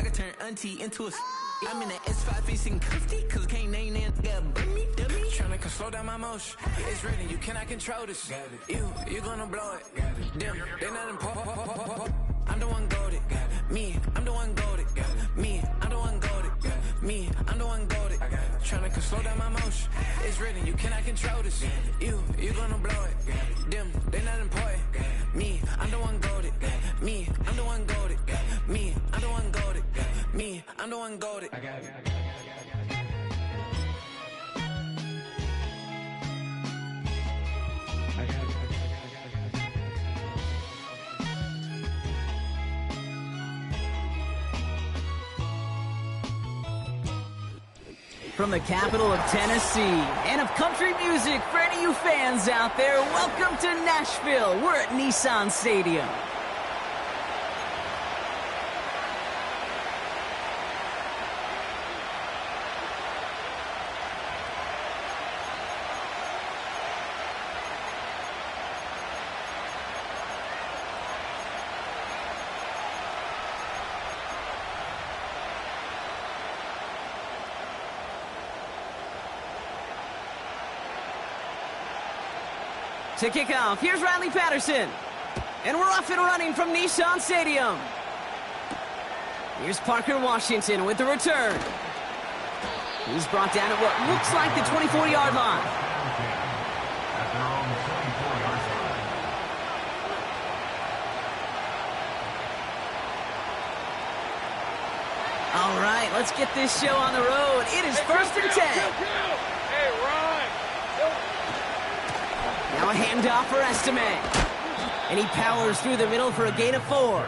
could turn auntie into a. I'm in the S5 facing cuffy, cause I can't name that got dummy. Tryna slow down my motion. It's ready, you cannot control this. You gonna blow it. Them, they not important. I'm the one goated. Me, I'm the one goated. Me, I'm the one goated. Me, I'm the one goated. Tryna slow down my motion. It's ready, you cannot control this. You gonna blow it. Them, they not important. Me, I'm the one goated. Me, I'm the one goated. Me, I'm the one goated. Me, I'm the one goated. From the capital of Tennessee and of country music, for any of you fans out there, welcome to Nashville. We're at Nissan Stadium. To kick off, here's Riley Patterson. And we're off and running from Nissan Stadium. Here's Parker Washington with the return. He's brought down at what looks like the 24-yard line. All right, let's get this show on the road. It is 1st and 10. Hey, Ryan. Now a handoff for Estime. And he powers through the middle for a gain of 4.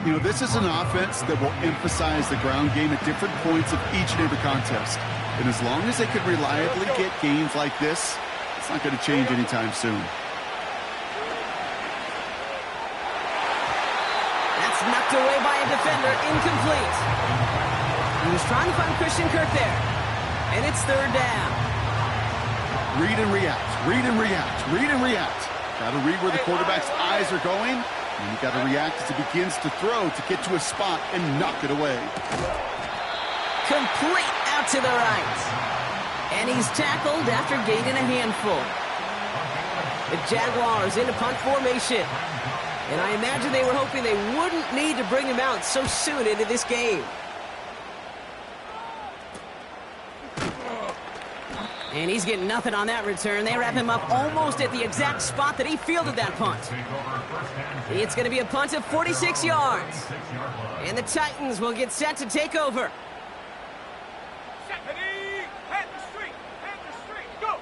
You know, this is an offense that will emphasize the ground game at different points of each and every contest. And as long as they can reliably get gains like this, it's not going to change anytime soon. That's knocked away by a defender, incomplete. He was trying to find Christian Kirk there. And it's 3rd down. Read and react, read and react, read and react. Got to read where the quarterback's eyes are going, and you got to react as he begins to throw to get to a spot and knock it away. Complete out to the right. And he's tackled after gaining a handful. The Jaguars into punt formation. And I imagine they were hoping they wouldn't need to bring him out so soon into this game. And he's getting nothing on that return. They wrap him up almost at the exact spot that he fielded that punt. It's going to be a punt of 46 yards. And the Titans will get set to take over. Head the street, go!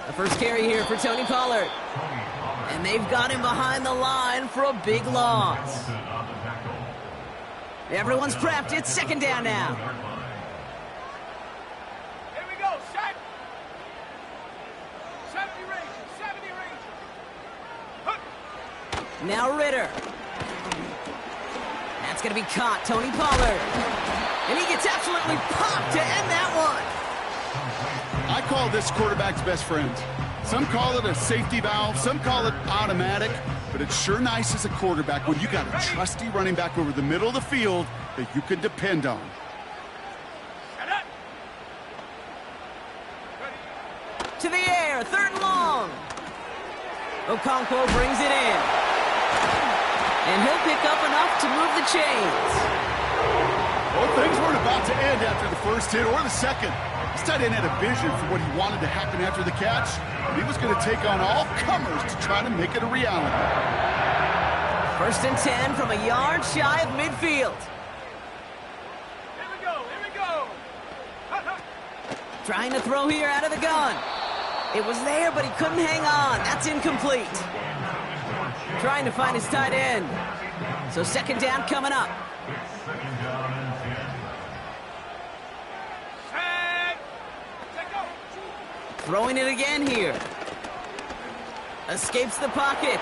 The first carry here for Tony Pollard. And they've got him behind the line for a big loss. Everyone's prepped. It's 2nd down now. Now Ritter. That's going to be caught, Tony Pollard. And he gets absolutely popped to end that one. I call this quarterback's best friend. Some call it a safety valve, some call it automatic, but it's sure nice as a quarterback when you got a trusty running back over the middle of the field that you can depend on. To the air, 3rd and long. Okonkwo brings it in. And he'll pick up enough to move the chains. Well, things weren't about to end after the first hit or the second. This tight end had a vision for what he wanted to happen after the catch. He was going to take on all comers to try to make it a reality. 1st and 10 from a yard shy of midfield. Here we go. Trying to throw here out of the gun. It was there, but he couldn't hang on. That's incomplete. Trying to find his tight end. So 2nd down coming up. Throwing it again here. Escapes the pocket.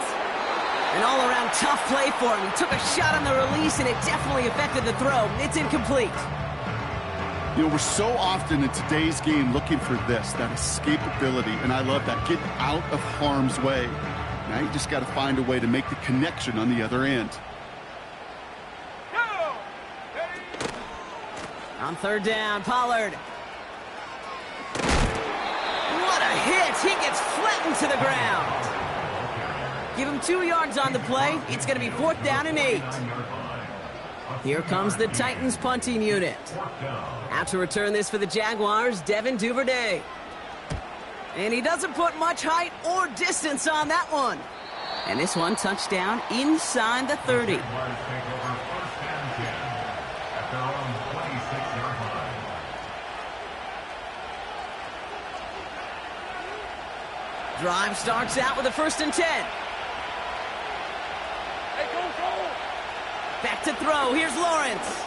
An all-around tough play for him. He took a shot on the release, and it definitely affected the throw. It's incomplete. You know, we're so often in today's game looking for this, that escapability, and I love that. Get out of harm's way. Now you just got to find a way to make the connection on the other end. Go! On third down, Pollard. What a hit! He gets flattened to the ground. Give him 2 yards on the play. It's going to be 4th down and 8. Here comes the Titans punting unit. Out to return this for the Jaguars, Devin Duvernay. And he doesn't put much height or distance on that one. And this one, touchdown inside the 30. Drive starts out with a 1st and 10. Hey, go! Back to throw. Here's Lawrence.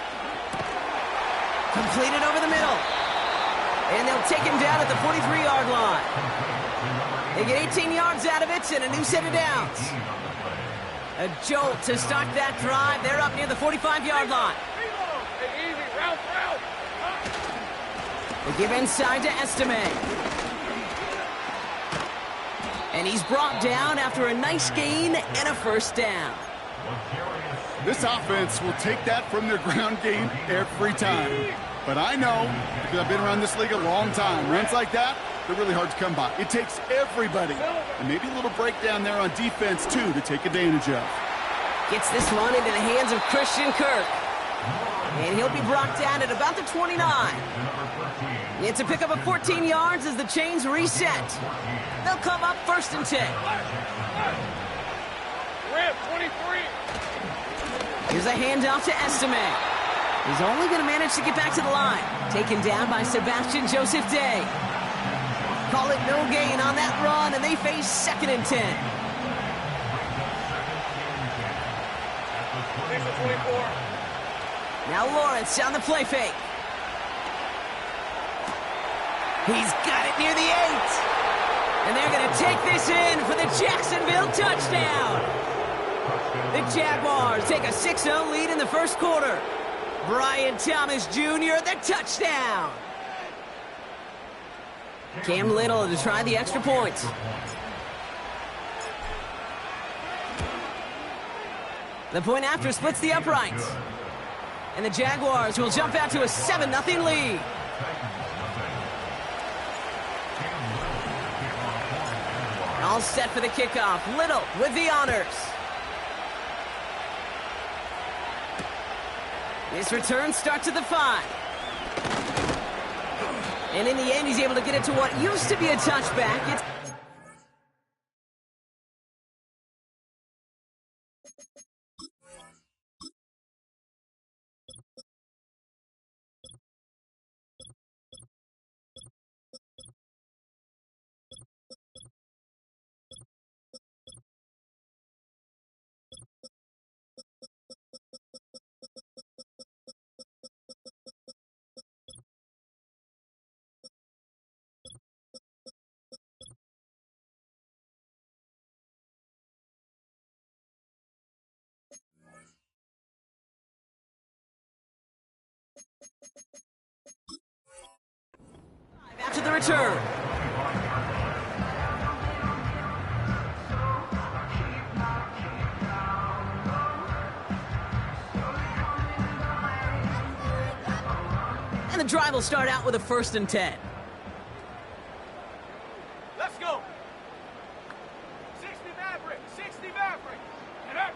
Completed over the middle. And they'll take him down at the 43-yard line. They get 18 yards out of it and a new set of downs. A jolt to start that drive. They're up near the 45-yard line. Hey, easy, route. They give inside to Estime. And he's brought down after a nice gain and a 1st down. This offense will take that from their ground game every time. But I know, because I've been around this league a long time, runs like that, they're really hard to come by. It takes everybody, and maybe a little breakdown there on defense, too, to take advantage of. Gets this one into the hands of Christian Kirk. And he'll be brought down at about the 29. It's a pickup of 14 yards as the chains reset. They'll come up 1st and 10. Rip, 23. Here's a handoff to Estime. He's only going to manage to get back to the line. Taken down by Sebastian Joseph Day. Call it no gain on that run, and they face 2nd and 10. 24. Now Lawrence on the play fake. He's got it near the 8. And they're going to take this in for the Jacksonville touchdown. The Jaguars take a 6-0 lead in the 1st quarter. Brian Thomas Jr., the touchdown. Cam Little to try the extra point. The point after splits the uprights. And the Jaguars will jump out to a 7-0 lead. All set for the kickoff. Little with the honors. This return starts at the 5. And in the end, he's able to get it to what used to be a touchback. It's after the return. And the drive will start out with a 1st and 10. Let's go. 60 Maverick. 60 Maverick. And up.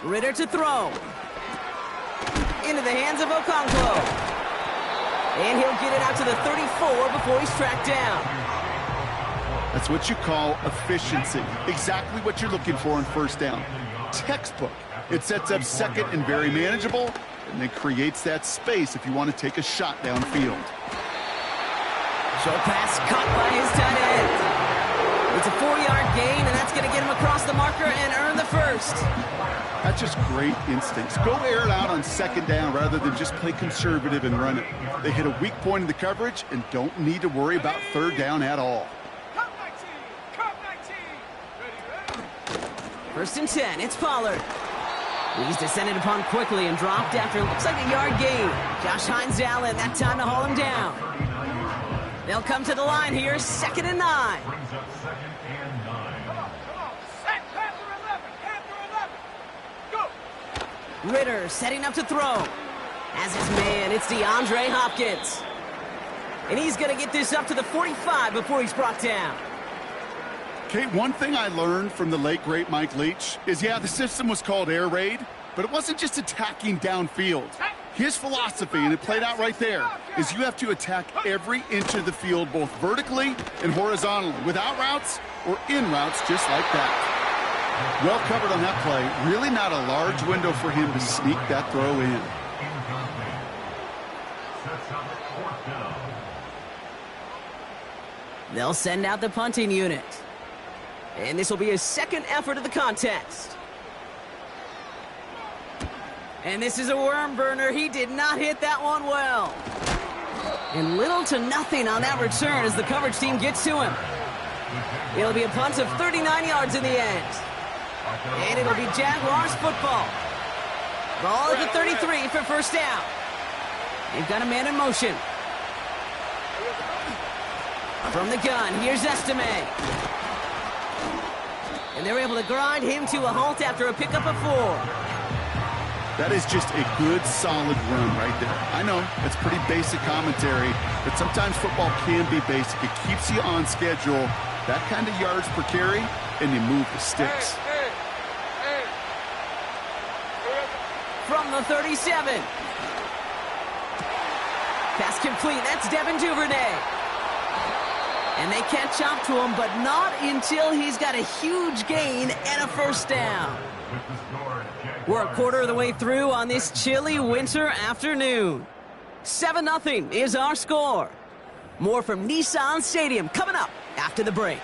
Ritter to throw. Into the hands of Okonkwo. And he'll get it out to the 34 before he's tracked down. That's what you call efficiency. Exactly what you're looking for in 1st down. Textbook. It sets up 2nd and very manageable, and it creates that space if you want to take a shot downfield. Short pass caught by his tight end. It's a 4-yard gain, and that's going to get him across the marker and earn the 1st. That's just great instincts. Go air it out on 2nd down rather than just play conservative and run it. They hit a weak point in the coverage and don't need to worry about 3rd down at all. Come 19. Come 19. Ready. 1st and 10. It's Pollard. He's descended upon quickly and dropped after looks like a yard gain. Josh Hines Allen, that time to haul him down. They'll come to the line here, 2nd and 9. Come on. Set. Panther 11. Panther 11. Go. Ritter setting up to throw. As his man, it's DeAndre Hopkins. And he's going to get this up to the 45 before he's brought down. Okay, one thing I learned from the late, great Mike Leach is, yeah, the system was called air raid, but it wasn't just attacking downfield. His philosophy, and it played out right there, is you have to attack every inch of the field, both vertically and horizontally, without routes or in routes just like that. Well covered on that play. Really not a large window for him to sneak that throw in. They'll send out the punting unit. And this will be his second effort of the contest. And this is a worm burner. He did not hit that one well. And little to nothing on that return as the coverage team gets to him. It'll be a punt of 39 yards in the end. And it'll be Jaguars football. Ball at the 33 for first down. They've got a man in motion. From the gun, here's Estime. And they're able to grind him to a halt after a pickup of 4. That is just a good, solid run right there. I know, it's pretty basic commentary, but sometimes football can be basic. It keeps you on schedule, that kind of yards per carry, and you move the sticks. From the 37. Pass complete, that's Devin Duvernay. And they can't chop to him, but not until he's got a huge gain and a first down. We're a quarter of the way through on this chilly winter afternoon. 7-0 is our score. More from Nissan Stadium coming up after the break.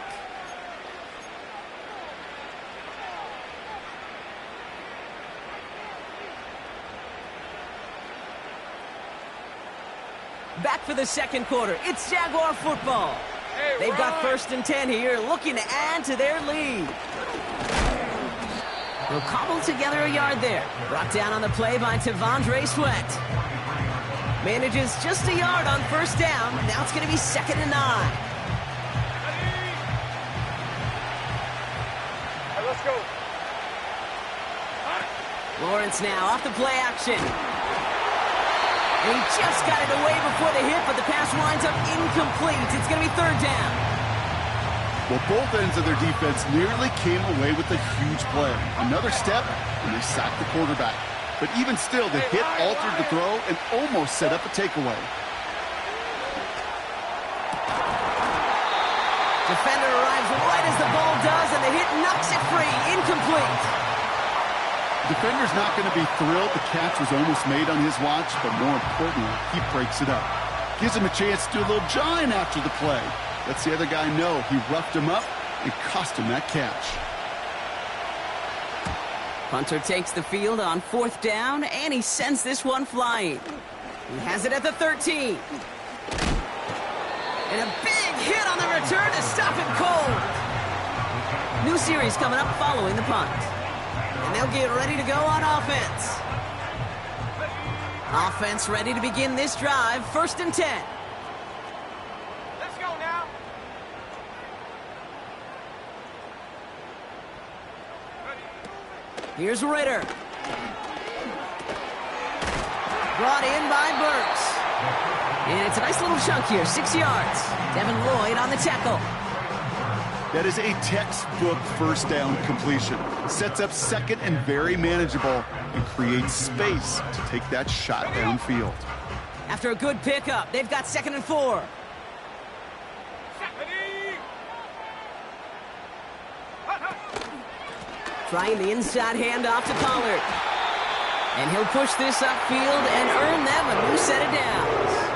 Back for the second quarter. It's Jaguar football. They've got 1st and 10 here, looking to add to their lead. They'll cobble together a yard there. Brought down on the play by Tavondre Sweat. Manages just a yard on first down. Now it's going to be 2nd and 9. Let's go. Lawrence now off the play action. And he just got it away before the hit, but the pass winds up incomplete. It's going to be 3rd down. Well, both ends of their defense nearly came away with a huge play. Another step, and they sacked the quarterback. But even still, the hit altered the throw and almost set up a takeaway. Defender arrives right as the ball does, and the hit knocks it free. Incomplete. Defender's not going to be thrilled the catch was almost made on his watch, but more importantly, he breaks it up. Gives him a chance to do a little jawing after the play. Lets the other guy know he roughed him up and cost him that catch. Punter takes the field on 4th down, and he sends this one flying. He has it at the 13. And a big hit on the return to stop him cold. New series coming up following the punt. And they'll get ready to go on offense. Offense ready to begin this drive. 1st and 10. Let's go now. Here's Ritter. Brought in by Burks. And it's a nice little chunk here, 6 yards. Devin Lloyd on the tackle. That is a textbook first down completion. Sets up 2nd and very manageable and creates space to take that shot downfield. After a good pickup, they've got 2nd and 4. Trying the inside handoff to Pollard. And he'll push this upfield and earn them a new set of downs.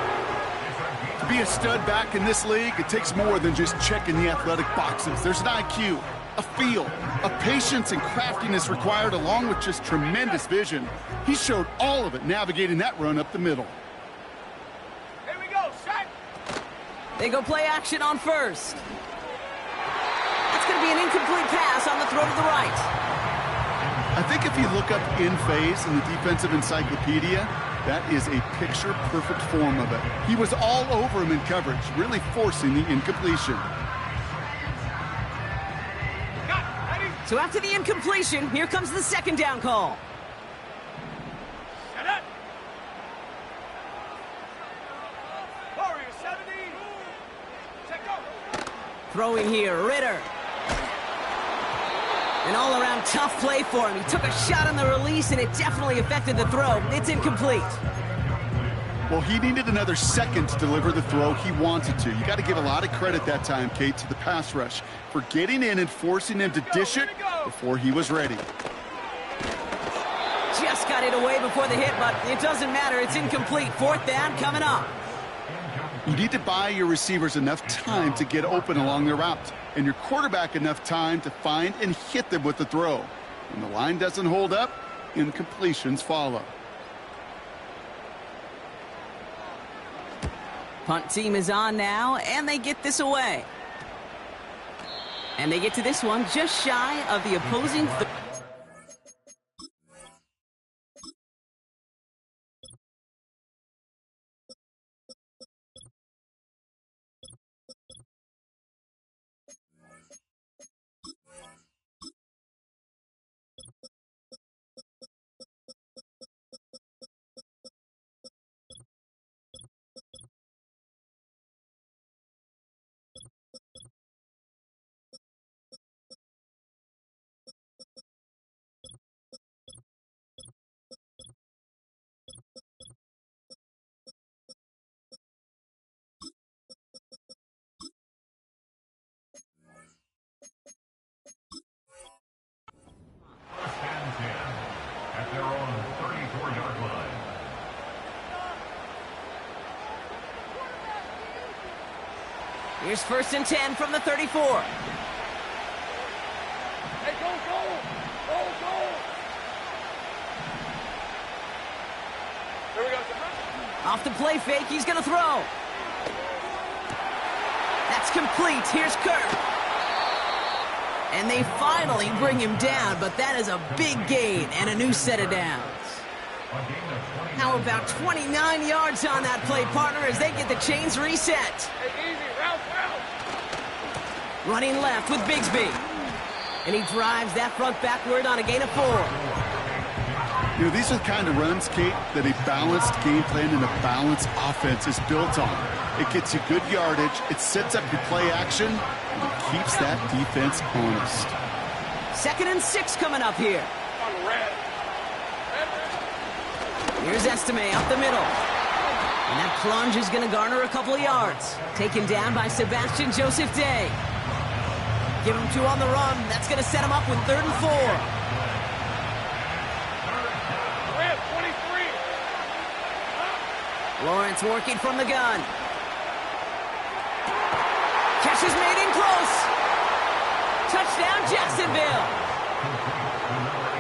To be a stud back in this league, it takes more than just checking the athletic boxes. There's an IQ, a feel, a patience and craftiness required along with just tremendous vision. He showed all of it navigating that run up the middle. Here we go, set. They go play action on 1st. That's going to be an incomplete pass on the throw to the right. I think if you look up in phase in the defensive encyclopedia, that is a picture-perfect form of it. He was all over him in coverage, really forcing the incompletion. So after the incompletion, here comes the 2nd down call. Set it. Throwing here, Ritter. An all-around tough play for him. He took a shot on the release, and it definitely affected the throw. It's incomplete. Well, he needed another second to deliver the throw he wanted to. You got to give a lot of credit that time, Kate, to the pass rush for getting in and forcing him to dish it before he was ready. Just got it away before the hit, but it doesn't matter. It's incomplete. 4th down coming up. You need to buy your receivers enough time to get open along their route, and your quarterback enough time to find and hit them with the throw. When the line doesn't hold up, incompletions follow. Punt team is on now, and they get this away. And they get to this one just shy of the opposing... At their own 34-yard line. Here's 1st and 10 from the 34. Hey, go, go! Go, go! Here we go. Off the play fake, he's going to throw. That's complete. Here's Kirk. And they finally bring him down, but that is a big gain and a new set of downs. How about 29 yards on that play, partner, as they get the chains reset. Hey, easy, route. Running left with Bigsby. And he drives that front backward on a gain of 4. You know, these are the kind of runs, Kate, that a balanced game plan and a balanced offense is built on. It gets you good yardage, it sets up your play action, and it keeps that defense honest. 2nd and 6 coming up here. On red. Here's Estime up the middle. And that plunge is going to garner a couple of yards. Taken down by Sebastian Joseph Day. Give him 2 on the run. That's going to set him up with 3rd and 4. Red, 23. Lawrence working from the gun. Catch is made in close. Touchdown, Jacksonville.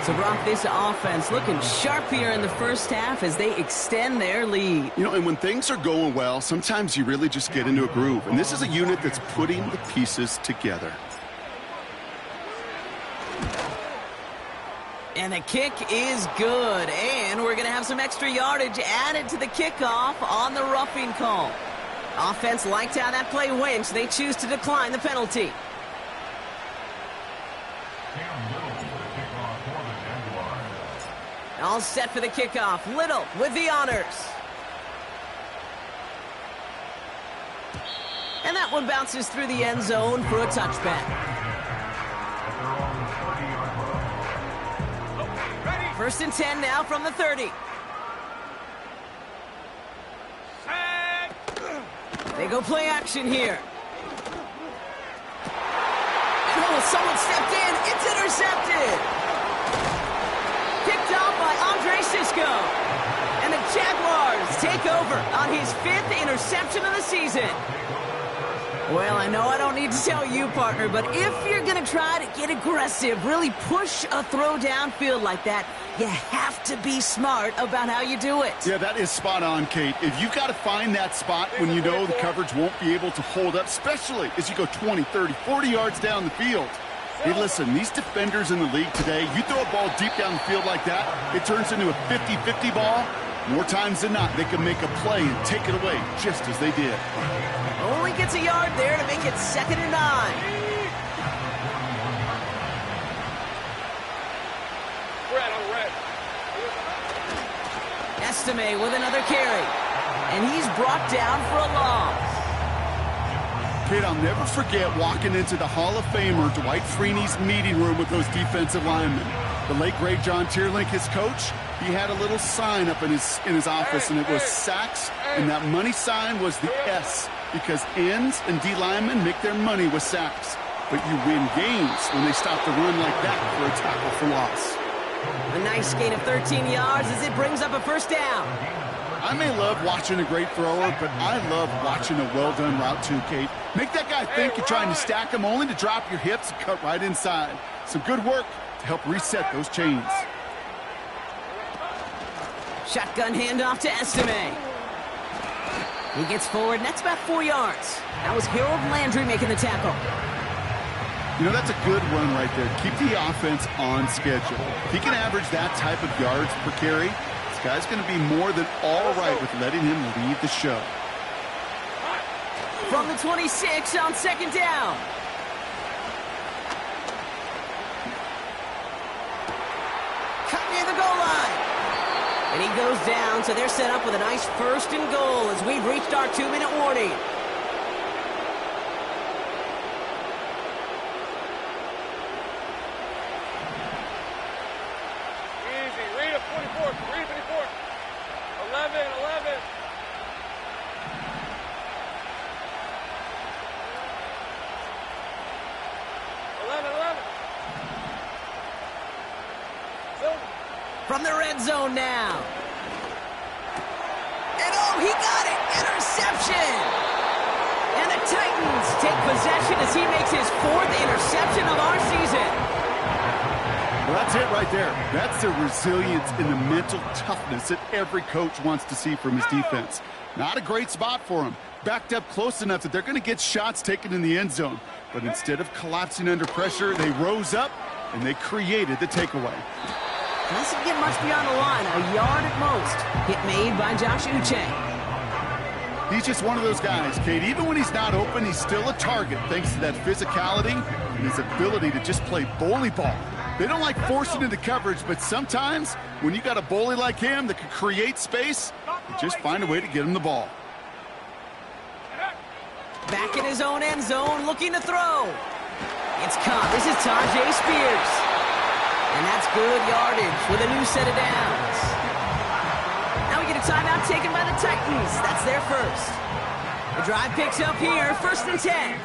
So, Brock, this offense looking sharp here in the first half as they extend their lead. You know, and when things are going well, sometimes you really just get into a groove. And this is a unit that's putting the pieces together. And the kick is good. And we're going to have some extra yardage added to the kickoff on the roughing call. Offense liked how that play went, so they choose to decline the penalty. All set for the kickoff. Little with the honors. And that one bounces through the end zone for a touchback. 1st and 10 now from the 30. They go play action here. Oh, someone stepped in. It's intercepted. Picked off by Andre Sisco. And the Jaguars take over on his 5th interception of the season. Well, I know I don't need to tell you, partner, but if you're going to try to get aggressive, really push a throw downfield like that, you have to be smart about how you do it. Yeah, that is spot on, Kate. If you've got to find that spot when you know the coverage won't be able to hold up, especially as you go 20, 30, 40 yards down the field. Hey, listen, these defenders in the league today, you throw a ball deep down the field like that, it turns into a 50-50 ball. More times than not, they can make a play and take it away, just as they did. Only gets a yard there to make it 2nd and 9. Red. Estime with another carry. And he's brought down for a loss. Kid, I'll never forget walking into the Hall of Famer Dwight Freeney's meeting room with those defensive linemen. The late, great John Tierlink, his coach, he had a little sign up in his office, and it was sacks, and that money sign was the S, because ends and D linemen make their money with sacks. But you win games when they stop the run like that for a tackle for loss. A nice gain of 13 yards as it brings up a first down. I may love watching a great thrower, but I love watching a well-done route too, Kate. Make that guy think you're trying to stack him only to drop your hips and cut right inside. Some good work to help reset those chains. Shotgun handoff to Estime. He gets forward, and that's about 4 yards. That was Harold Landry making the tackle. You know, that's a good run right there. Keep the offense on schedule. If he can average that type of yards per carry, this guy's going to be more than all right with letting him lead the show. From the 26 on second down. Cut near the goal line. And he goes down, so they're set up with a nice first and goal as we've reached our 2-minute warning. Easy. Read it 24. Read it 24. 11. 11. From the red zone now. And oh, he got it! Interception! And the Titans take possession as he makes his 4th interception of our season. Well, that's it right there. That's the resilience and the mental toughness that every coach wants to see from his defense. Not a great spot for him. Backed up close enough that they're going to get shots taken in the end zone. But instead of collapsing under pressure, they rose up and they created the takeaway. Doesn't get much beyond the line, a yard at most. Hit made by Josh Ncaa. He's just one of those guys, Kate. Even when he's not open, he's still a target thanks to that physicality and his ability to just play bully ball. They don't like forcing into coverage, but sometimes when you got a bully like him that can create space, you just find a way to get him the ball. Back in his own end zone, looking to throw. It's caught. This is Tajay Spears. And that's good yardage with a new set of downs. Now we get a timeout taken by the Titans. That's their first. The drive picks up here, 1st and 10.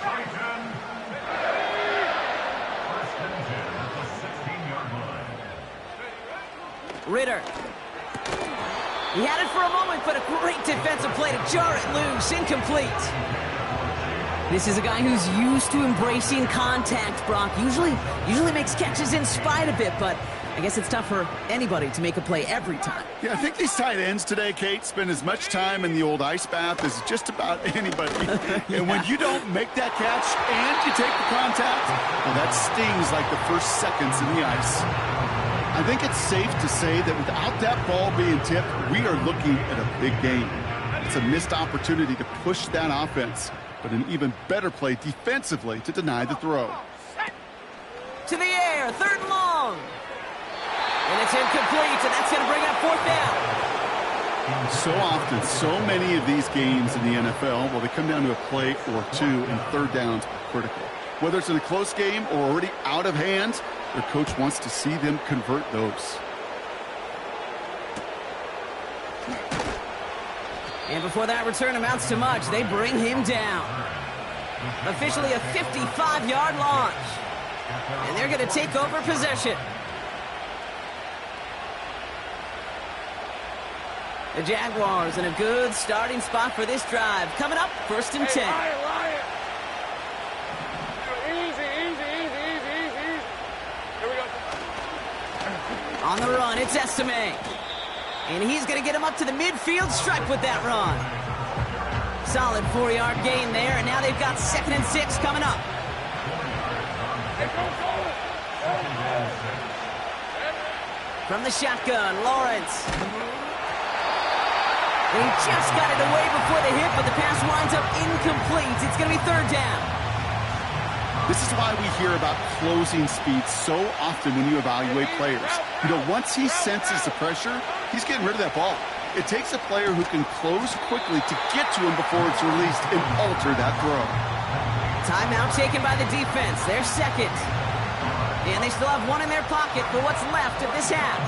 Ritter. He had it for a moment, but a great defensive play to jar it loose. Incomplete. This is a guy who's used to embracing contact, Brock. Usually makes catches in spite of it, but I guess it's tough for anybody to make a play every time. Yeah, I think these tight ends today, Kate, spend as much time in the old ice bath as just about anybody. Yeah. And when you don't make that catch and you take the contact, well, that stings like the first seconds in the ice. I think it's safe to say that without that ball being tipped, we are looking at a big game. It's a missed opportunity to push that offense, but an even better play defensively to deny the throw. To the air, 3rd and long. And it's incomplete, and that's going to bring up 4th down. So often, so many of these games in the NFL, well, they come down to a play or two, and 3rd downs are critical. Whether it's in a close game or already out of hand, their coach wants to see them convert those. And before that return amounts to much, they bring him down. Officially a 55-yard launch. And they're going to take over possession. The Jaguars in a good starting spot for this drive. Coming up, 1st and 10. Ryan. Easy. Here we go. On the run, it's Estime. And he's going to get him up to the midfield stripe with that run. Solid 4-yard gain there, and now they've got 2nd and 6 coming up. From the shotgun, Lawrence. And he just got it away before the hit, but the pass winds up incomplete. It's going to be 3rd down. This is why we hear about closing speed so often when you evaluate players. You know, once he senses the pressure, he's getting rid of that ball. It takes a player who can close quickly to get to him before it's released and alter that throw. Timeout taken by the defense. Their second. And they still have one in their pocket for what's left of this half.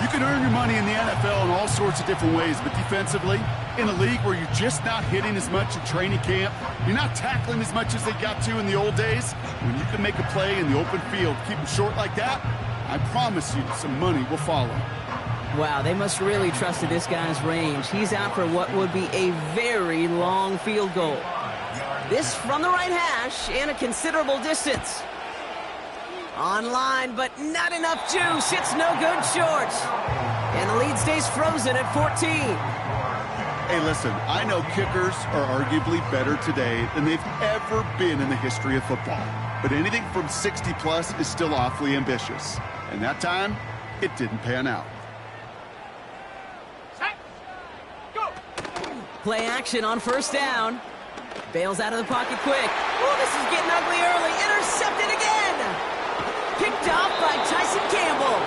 You can earn your money in the NFL in all sorts of different ways, but defensively, in a league where you're just not hitting as much at training camp, you're not tackling as much as they got to in the old days, when you can make a play in the open field, keep them short like that, I promise you some money will follow. Wow, they must really trusted this guy's range. He's out for what would be a very long field goal. This from the right hash and a considerable distance. Online, but not enough juice. It's no good short. And the lead stays frozen at 14. Hey, listen, I know kickers are arguably better today than they've ever been in the history of football. But anything from 60-plus is still awfully ambitious. And that time, it didn't pan out. Play action on first down. Bails out of the pocket quick. Oh, this is getting ugly early. Intercepted again. Picked off by Tyson Campbell.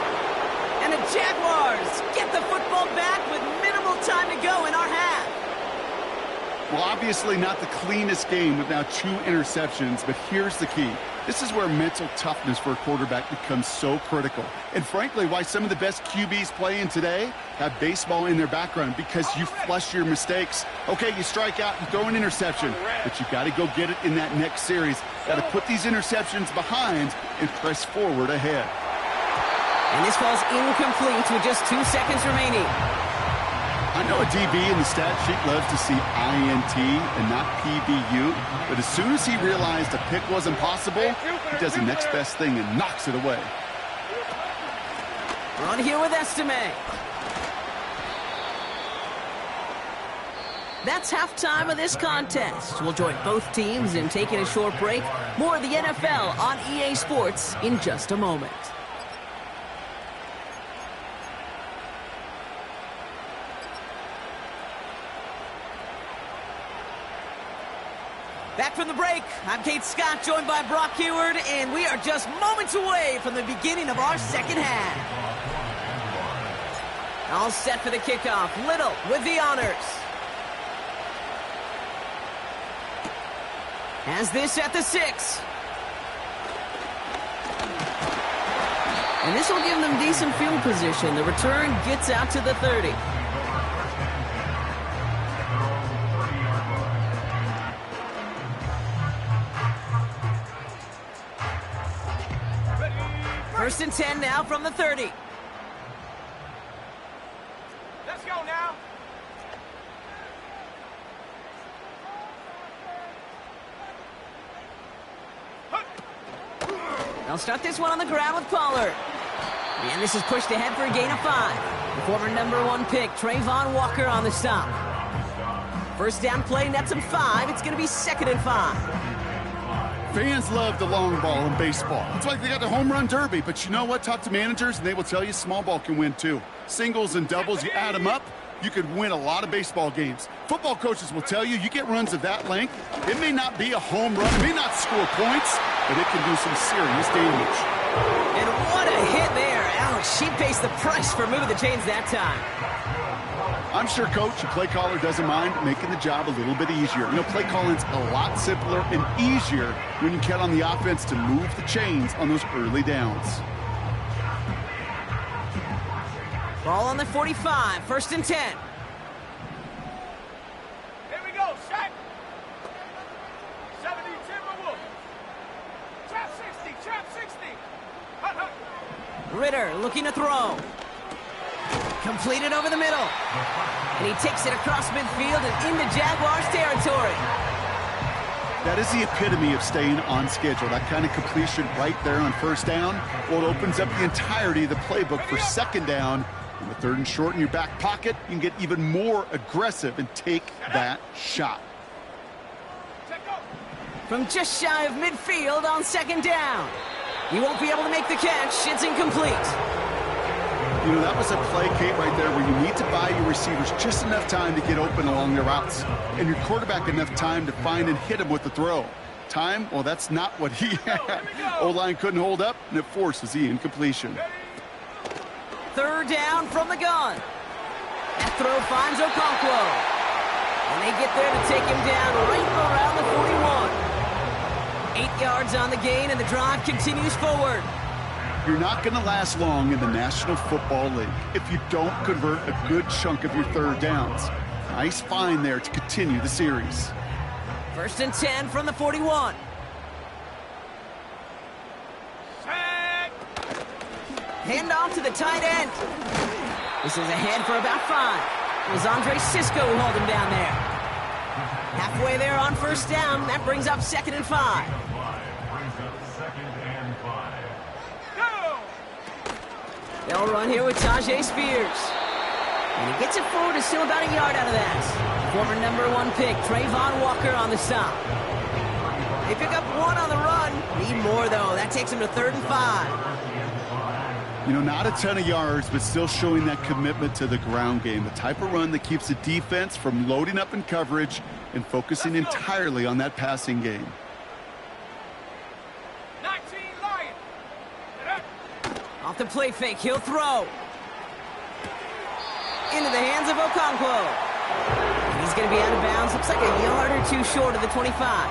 And the Jaguars get the football back with minimal time to go in our half. Well, obviously not the cleanest game with now 2 interceptions, but here's the key. This is where mental toughness for a quarterback becomes so critical. And frankly, why some of the best QBs playing today have baseball in their background, because you flush your mistakes. Okay, you strike out and throw an interception, but you got to go get it in that next series. Got to put these interceptions behind and press forward ahead. And this falls incomplete with just 2 seconds remaining. I know a DB in the stat sheet loves to see INT and not PBU, but as soon as he realized a pick wasn't possible, he does the next best thing and knocks it away. We're on here with Estime. That's halftime of this contest. We'll join both teams in taking a short break. More of the NFL on EA Sports in just a moment. Back from the break, I'm Kate Scott, joined by Brock Heward, and we are just moments away from the beginning of our second half. All set for the kickoff. Little with the honors. Has this at the 6. And this will give them decent field position. The return gets out to the 30. First and 10 now from the 30. Let's go now. They'll start this one on the ground with Pollard. And this is pushed ahead for a gain of 5. The former #1 pick, Trayvon Walker, on the stop. First down play, nets him 5. It's going to be 2nd and 5. Fans love the long ball in baseball. It's like they got the home run derby, but you know what? Talk to managers, and they will tell you small ball can win too. Singles and doubles, you add them up, you could win a lot of baseball games. Football coaches will tell you get runs of that length. It may not be a home run, it may not score points, but it can do some serious damage. And what a hit there. Ouch, she pays the price for moving the chains that time. I'm sure coach and play caller doesn't mind making the job a little bit easier. You know, play calling's a lot simpler and easier when you count on the offense to move the chains on those early downs. Ball on the 45, 1st and 10. Here we go, Shaq. 70 Timberwolf. Trap 60, trap 60. Hut, hut. Ritter looking to throw. Completed over the middle. And he takes it across midfield and into Jaguars territory. That is the epitome of staying on schedule. That kind of completion right there on first down. Well, it opens up the entirety of the playbook for second down. And the 3rd and short in your back pocket, you can get even more aggressive and take that shot. From just shy of midfield on 2nd down. He won't be able to make the catch. It's incomplete. You know, that was a play, Kate, right there where you need to buy your receivers just enough time to get open along their routes. And your quarterback enough time to find and hit him with the throw. Time, well, that's not what he had. O-line couldn't hold up, and it forces the incompletion. 3rd down from the gun. That throw finds Okonkwo. And they get there to take him down right around the 41. 8 yards on the gain, and the drive continues forward. You're not going to last long in the National Football League if you don't convert a good chunk of your third downs. Nice find there to continue the series. 1st and 10 from the 41. Set. Hand off to the tight end. This is ahead for about 5. It was Andre Cisco who hauled him down there. Halfway there on 1st down. That brings up 2nd and 5. They'll run here with Tajay Spears. And he gets it forward to still about a yard out of that. Former #1 pick, Trayvon Walker on the stop. They pick up 1 on the run. Need more, though. That takes him to 3rd and 5. You know, not a ton of yards, but still showing that commitment to the ground game. The type of run that keeps the defense from loading up in coverage and focusing entirely on that passing game. 19 Lion. Off the play fake, he'll throw. Into the hands of Okonkwo. And he's going to be out of bounds. Looks like a yard or 2 short of the 25.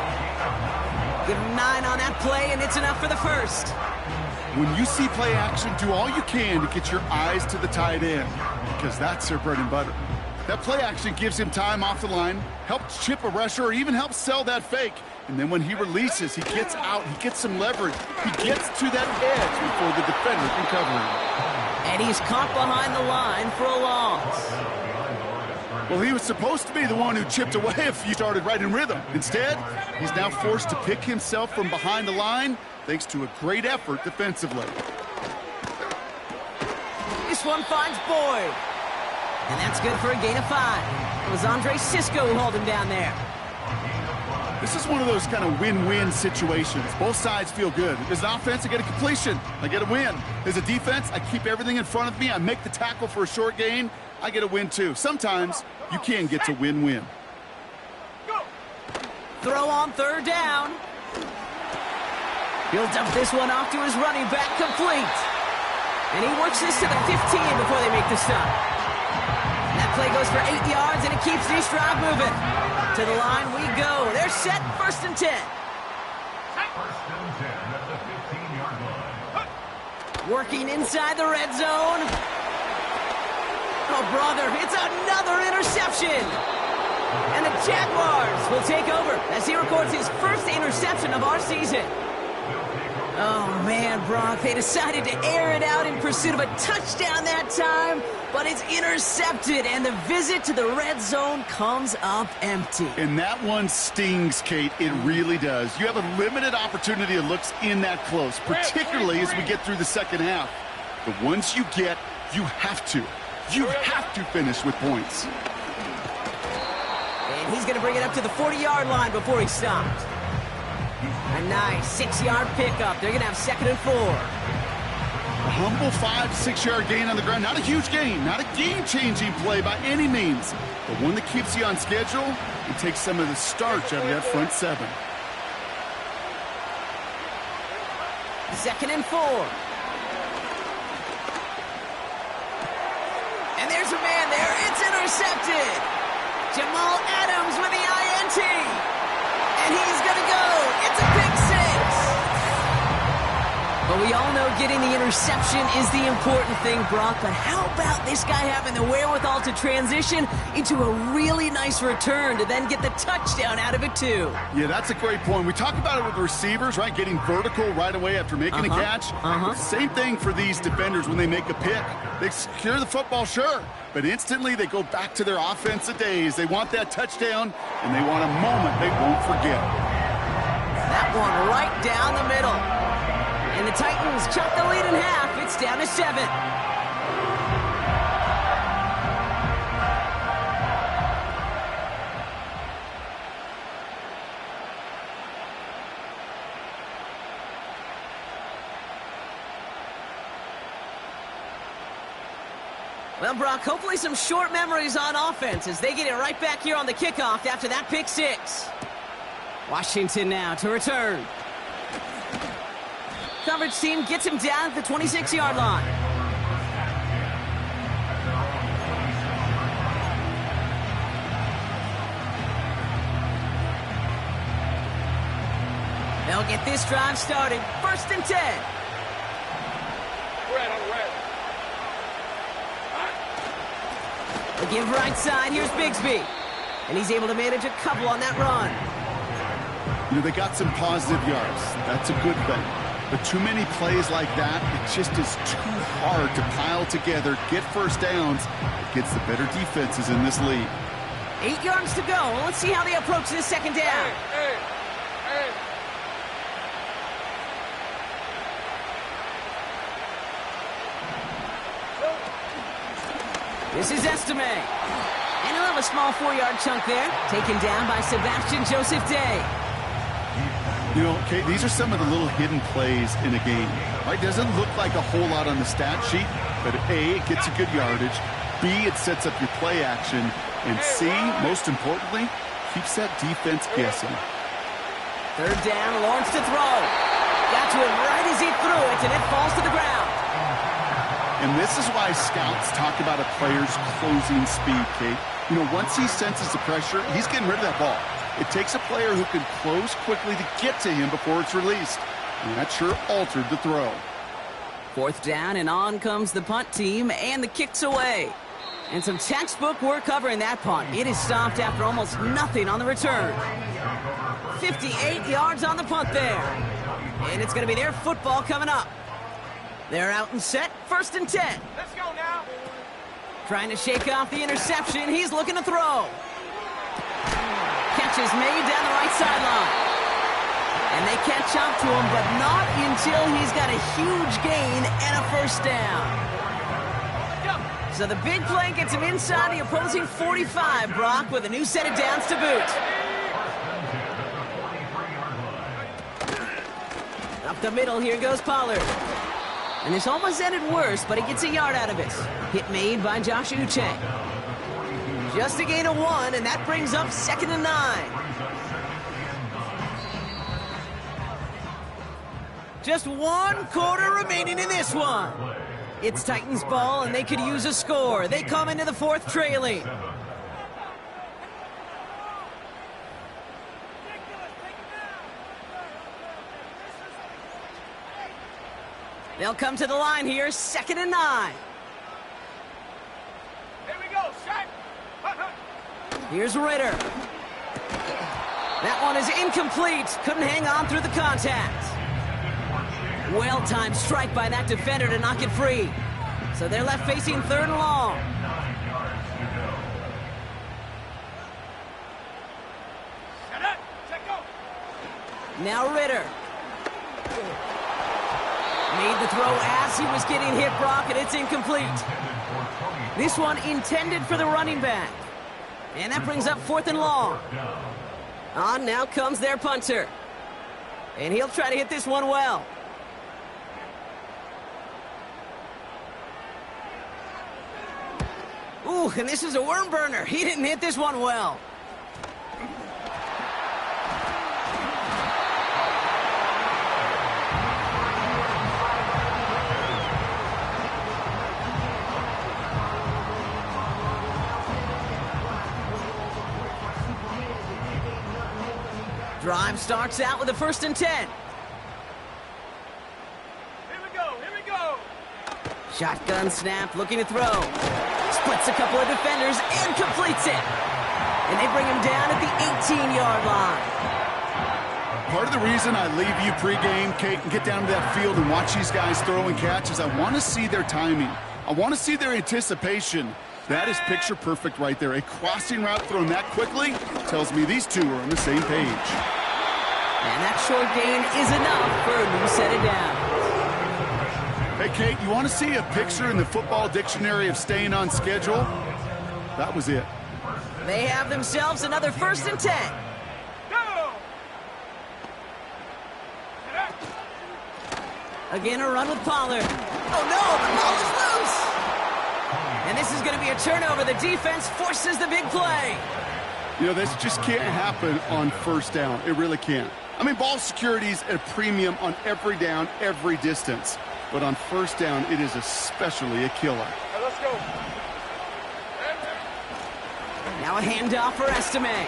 Give him 9 on that play, and it's enough for the 1st. When you see play action, do all you can to get your eyes to the tight end, because that's their bread and butter. That play action gives him time off the line, helps chip a rusher, or even helps sell that fake. And then when he releases, he gets out, he gets some leverage. He gets to that edge before the defender can cover him. And he's caught behind the line for a loss. Well, he was supposed to be the one who chipped away if he started right in rhythm. Instead, he's now forced to pick himself from behind the line thanks to a great effort defensively. This one finds Boyd. And that's good for a gain of 5. It was Andre Cisco who hauled him down there. This is one of those kind of win-win situations. Both sides feel good. As an offense, I get a completion. I get a win. As a defense, I keep everything in front of me. I make the tackle for a short gain. I get a win, too. Sometimes you can get to win-win. Throw on 3rd down. He'll dump this one off to his running back, complete. And he works this to the 15 before they make the stop. That play goes for 8 yards, and it keeps this drive moving. To the line we go. They're set, 1st and 10. 1st and 10 at the 15-yard line. Working inside the red zone. Oh, brother, it's another interception. And the Jaguars will take over as he records his 1st interception of our season. Oh, man, Brock, they decided to air it out in pursuit of a touchdown that time, but it's intercepted, and the visit to the red zone comes up empty. And that one stings, Kate. It really does. You have a limited opportunity that looks in that close, particularly as we get through the 2nd half. But once you get, you have to finish with points. And he's going to bring it up to the 40-yard line before he stopped. A nice 6-yard pickup. They're going to have 2nd and 4. A humble 5 to 6-yard gain on the ground. Not a huge gain, not a game-changing play by any means, but one that keeps you on schedule and takes some of the starch out of that front 7. 2nd and 4. And there's a man there. It's intercepted. Jamal Adams with the INT. And he's going to go. It's a pick 6. But we all know getting the interception is the important thing, Brock. But how about this guy having the wherewithal to transition into a really nice return to then get the touchdown out of it, too? Yeah, that's a great point. We talk about it with receivers, right? Getting vertical right away after making a catch. Same thing for these defenders when they make a pick. They secure the football, sure, but instantly they go back to their offensive days. They want that touchdown, and they want a moment they won't forget. That one right down the middle. And the Titans chop the lead in half. It's down to 7. Well, Brock, hopefully some short memories on offense as they get it right back here on the kickoff after that pick 6. Washington now to return. Coverage team gets him down at the 26-yard line. They'll get this drive started. 1st and 10. They give right side. Here's Bigsby. And he's able to manage a couple on that run. You know, they got some positive yards. That's a good thing. But too many plays like that, it just is too hard to pile together, get first downs against the better defenses in this league. 8 yards to go. Let's see how they approach this 2nd down. This is Estime. And he'll have a small 4-yard chunk there. Taken down by Sebastian Joseph Day. You know, Kate, these are some of the little hidden plays in a game. Right? Doesn't look like a whole lot on the stat sheet, but A, it gets you good yardage. B, it sets up your play action. And C, most importantly, keeps that defense guessing. 3rd down, Lawrence to throw. Got to him right as he threw it, and it falls to the ground. And this is why scouts talk about a player's closing speed, Kate. You know, once he senses the pressure, he's getting rid of that ball. It takes a player who can close quickly to get to him before it's released. And that sure altered the throw. 4th down, and on comes the punt team, and the kick's away. And some textbook work covering that punt. It is stopped after almost nothing on the return. 58 yards on the punt there. And it's going to be their football coming up. They're out and set. 1st and 10. Let's go now. Trying to shake off the interception. He's looking to throw. Catch is made down the right sideline. And they catch up to him, but not until he's got a huge gain and a 1st down. So the big play gets him inside the opposing 45, Brock, with a new set of downs to boot. Up the middle, here goes Pollard. And this almost ended worse, but he gets a yard out of it. Hit made by Josh Ncaa. Just a gain of 1, and that brings up 2nd and 9. Just 1 quarter remaining in this one. It's Titans ball, and they could use a score. They come into the 4th trailing. They'll come to the line here, 2nd and 9. Here we go, Shaq. Here's Ritter. That one is incomplete. Couldn't hang on through the contact. Well-timed strike by that defender to knock it free. So they're left facing 3rd and long. Now Ritter. Made the throw as he was getting hit, Brock, and it's incomplete. This one intended for the running back. And that brings up 4th and long. On now comes their punter. And he'll try to hit this one well. Ooh, and this is a worm burner. He didn't hit this one well. Drive starts out with a 1st and 10. Here we go, here we go. Shotgun snap, looking to throw. Splits a couple of defenders and completes it. And they bring him down at the 18-yard line. Part of the reason I leave you pregame, Kate, and get down to that field and watch these guys throw and catch is I want to see their timing. I want to see their anticipation. That is picture perfect right there. A crossing route thrown that quickly tells me these two are on the same page. And that short gain is enough for a new set of downs. Hey, Kate, you want to see a picture in the football dictionary of staying on schedule? That was it. They have themselves another 1st and 10. Go! Again, a run with Pollard. Oh, no, the ball is loose. And this is going to be a turnover. The defense forces the big play. You know, this just can't happen on 1st down. It really can't. I mean, ball security's at a premium on every down, every distance. But on 1st down, it is especially a killer. Hey, let's go. Now a handoff for Estime.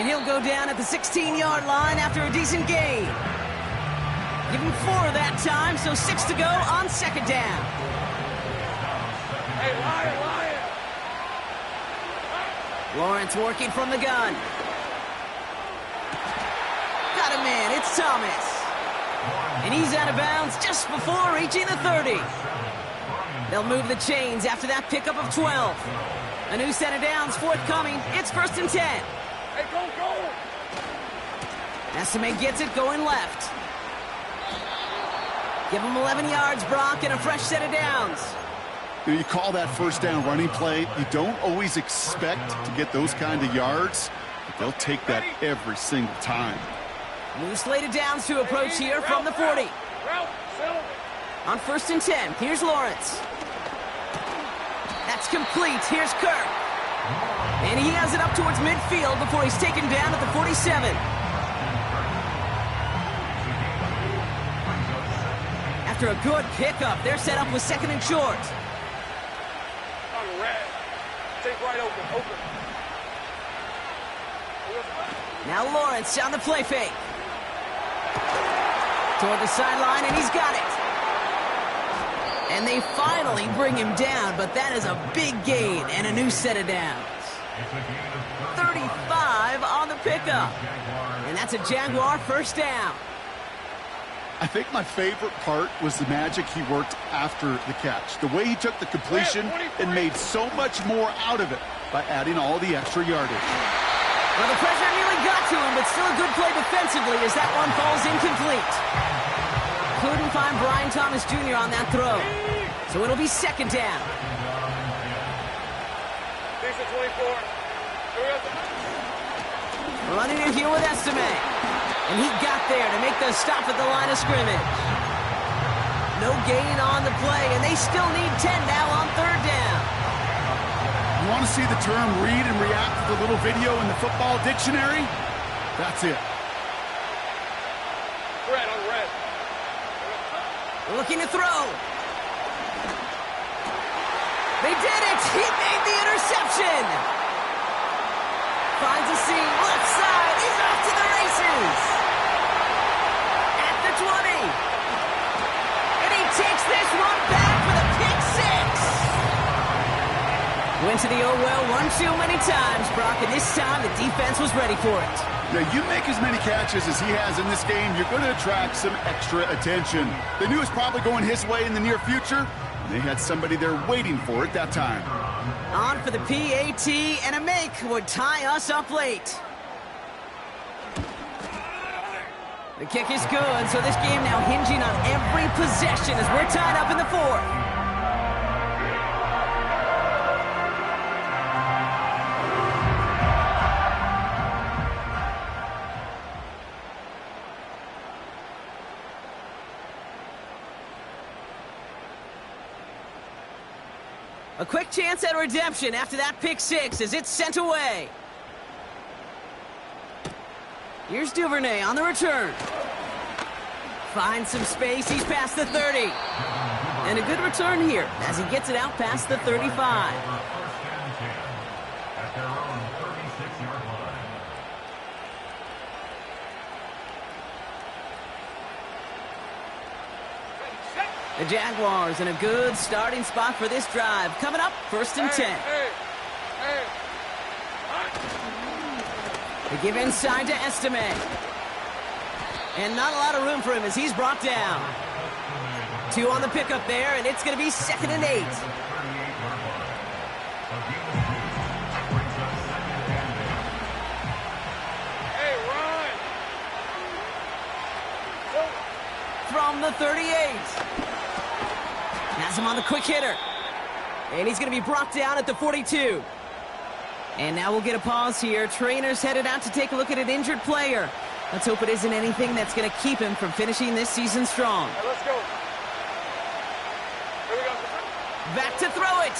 And he'll go down at the 16-yard line after a decent gain. Give him 4 that time, so 6 to go on second down. Hey, Lion, Lion. Lawrence working from the gun. Got a man, it's Thomas. And he's out of bounds just before reaching the 30. They'll move the chains after that pickup of 12. A new set of downs forthcoming. It's 1st and 10. Hey, go, go. Estimate gets it going left. Give him 11 yards, Brock, and a fresh set of downs. You call that first down running play. You don't always expect to get those kind of yards, but they'll take that every single time. New slate of downs to approach here from the 40. On 1st and 10, here's Lawrence. That's complete. Here's Kirk. And he has it up towards midfield before he's taken down at the 47. After a good pickup, they're set up with 2nd and short. On the red. Take right open. Now Lawrence on the play fake. Toward the sideline, and he's got it. And they finally bring him down, but that is a big gain and a new set of downs. 35 on the pickup. And that's a Jaguar first down. I think my favorite part was the magic he worked after the catch. The way he took the completion and made so much more out of it by adding all the extra yardage. Well, the pressure nearly got to him, but still a good play defensively as that one falls incomplete. Couldn't find Brian Thomas Jr. on that throw. So it'll be 2nd down. Here's the 24. Running it here with Estime. And he got there to make the stop at the line of scrimmage. No gain on the play, and they still need 10 now on 3rd down. You want to see the term read and react to the little video in the football dictionary? That's it. Red on red. Looking to throw. They did it! He made the interception! Finds a seam, left side, he's off to the races! At the 20. And he takes this one back for the pick 6! Went to the oh well one too many times, Brock, and this time the defense was ready for it. Now, you make as many catches as he has in this game, you're going to attract some extra attention. They knew it was probably going his way in the near future, and they had somebody there waiting for it that time. On for the PAT, and a make would tie us up late. The kick is good, so this game now hinging on every possession as we're tied up in the 4th. A quick chance at redemption after that pick 6 as it's sent away. Here's Duvernay on the return. Finds some space, he's past the 30. And a good return here as he gets it out past the 35. The Jaguars in a good starting spot for this drive. Coming up, 1st and 10. They give inside to Estime. And not a lot of room for him as he's brought down. 2 on the pickup there, and it's going to be 2nd and 8. From the 38. Has him on the quick hitter. And he's going to be brought down at the 42. And now we'll get a pause here. Trainers headed out to take a look at an injured player. Let's hope it isn't anything that's going to keep him from finishing this season strong. Hey, let's go. Here we go. Back to throw it.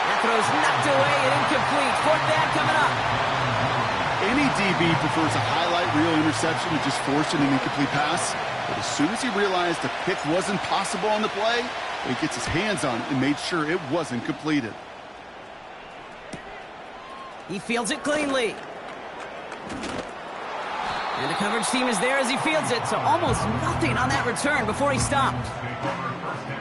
That throw's knocked away and incomplete. 4th down coming up. Any DB prefers a highlight reel interception to just forcing an incomplete pass. But as soon as he realized the pick wasn't possible on the play, he gets his hands on it and made sure it wasn't completed. He fields it cleanly. And the coverage team is there as he fields it, so almost nothing on that return before he stopped.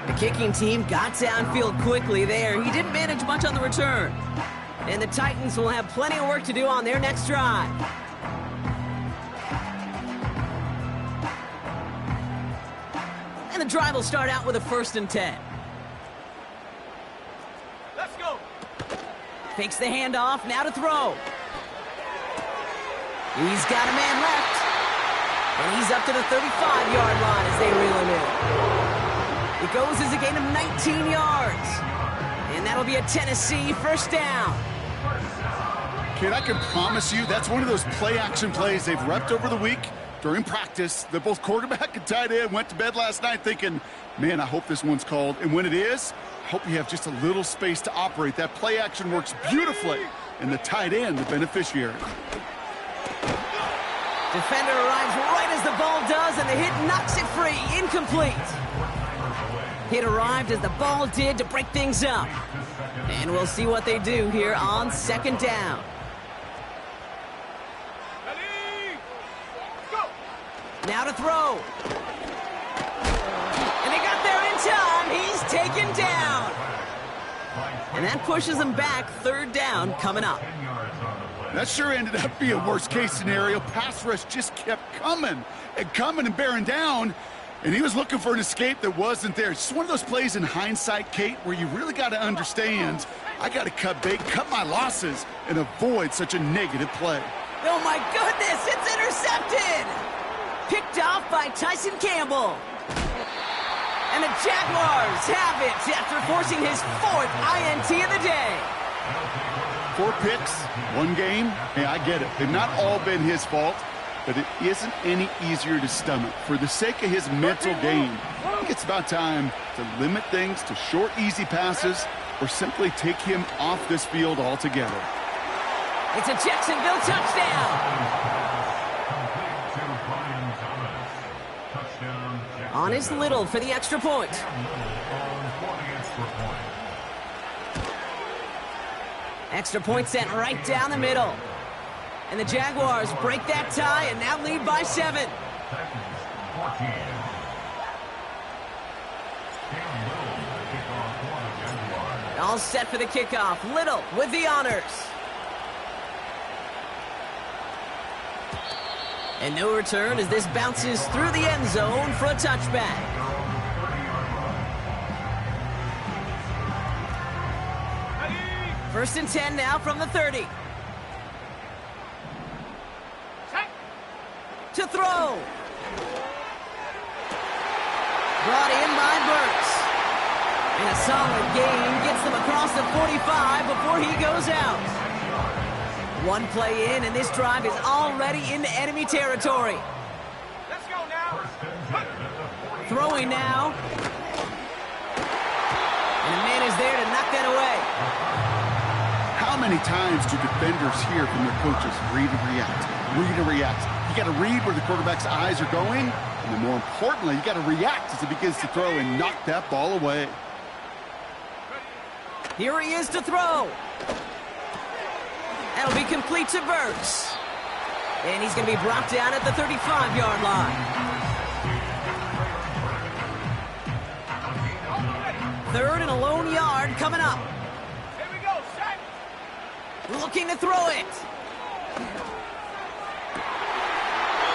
The kicking team got downfield quickly there. He didn't manage much on the return. And the Titans will have plenty of work to do on their next drive. And the drive will start out with a 1st and 10. Let's go. Fakes the handoff, now to throw. He's got a man left. And he's up to the 35-yard line as they reel him in. It goes as a gain of 19 yards. And that'll be a Tennessee 1st down. Kid, I can promise you that's one of those play-action plays they've repped over the week during practice. That both quarterback and tight end went to bed last night thinking, man, I hope this one's called. And when it is, I hope you have just a little space to operate. That play-action works beautifully, and the tight end, the beneficiary. Defender arrives right as the ball does, and the hit knocks it free. Incomplete. Hit arrived as the ball did to break things up. And we'll see what they do here on 2nd down. Ready? Go. Now to throw. And they got there in time. He's taken down. And that pushes them back. 3rd down coming up. That sure ended up being a worst-case scenario. Pass rush just kept coming and bearing down, and he was looking for an escape that wasn't there. It's just one of those plays in hindsight, Kate, where you really got to understand, I got to cut bait, cut my losses, and avoid such a negative play. Oh, my goodness, it's intercepted! Picked off by Tyson Campbell. And the Jaguars have it after forcing his 4th INT of the day. 4 picks, 1 game. Hey, I get it. They've not all been his fault, but it isn't any easier to stomach. For the sake of his mental game, I think it's about time to limit things to short, easy passes or simply take him off this field altogether. It's a Jacksonville touchdown. Honest Little for the extra point. Extra point sent right down the middle. And the Jaguars break that tie and now lead by 7. All set for the kickoff. Little with the honors. And no return as this bounces through the end zone for a touchback. First and 10 now from the 30. To throw. Brought in by Burks. And a solid gain gets them across the 45 before he goes out. 1 play in, and this drive is already into enemy territory. Let's go now. Throwing now. And the man is there to knock that away. How many times do defenders hear from their coaches, read and react, read and react? You got to read where the quarterback's eyes are going, and then more importantly, you got to react as he begins to throw and knock that ball away. Here he is to throw. That'll be complete to Burks. And he's going to be brought down at the 35-yard line. 3rd and a lone yard coming up. Here we go, set. Looking to throw it.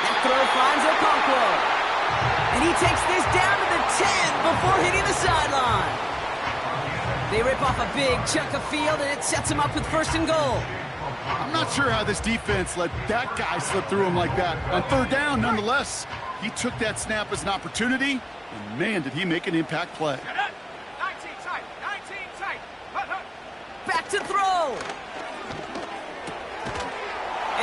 That throw finds Okonkwo. And he takes this down to the 10 before hitting the sideline. They rip off a big chunk of field, and it sets him up with 1st and goal. I'm not sure how this defense let that guy slip through him like that. On 3rd down, nonetheless, he took that snap as an opportunity, and man, did he make an impact play. 19 tight, 19 tight. Back to throw.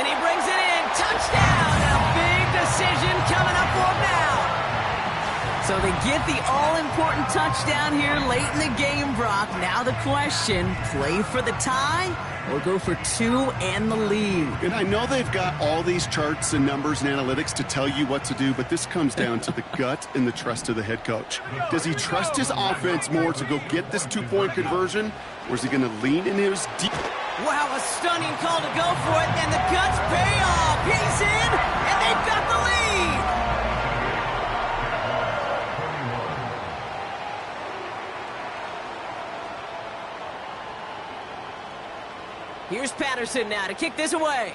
And he brings it in. Touchdown. A big decision coming up for him now. So So they get the all-important touchdown here late in the game, Brock. Now the question, play for the tie or go for two and the lead? And I know they've got all these charts and numbers and analytics to tell you what to do, but this comes down to the gut and the trust of the head coach. Does he trust his offense more to go get this two-point conversion, or is he going to lean in his deep? Wow, a stunning call to go for it, and the guts pay off. He's in, and they've got the lead. Here's Patterson now to kick this away.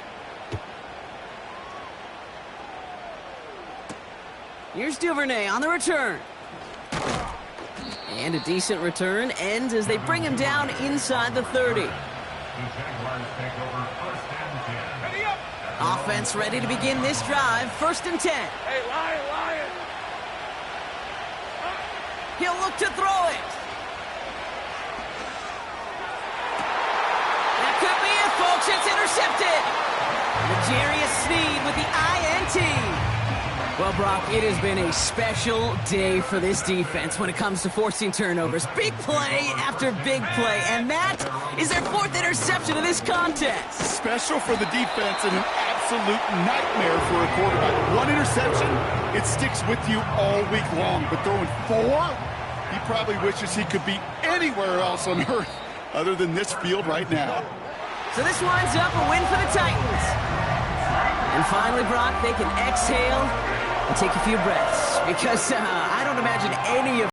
Here's Duvernay on the return. And a decent return ends as they bring him down inside the 30. The Jaguars take over first and 10. Ready up! Offense ready to begin this drive. First and 10. Hey, Lion! He'll look to throw it. That could be it, folks. It's intercepted. L'Jarius Sneed with the INT. Well, Brock, it has been a special day for this defense when it comes to forcing turnovers. Big play after big play, and that is their fourth interception of this contest. Special for the defense and an absolute nightmare for a quarterback. One interception, it sticks with you all week long, but throwing four, he probably wishes he could be anywhere else on earth other than this field right now. So this winds up a win for the Titans. And finally, Brock, they can exhale and take a few breaths because I don't imagine any of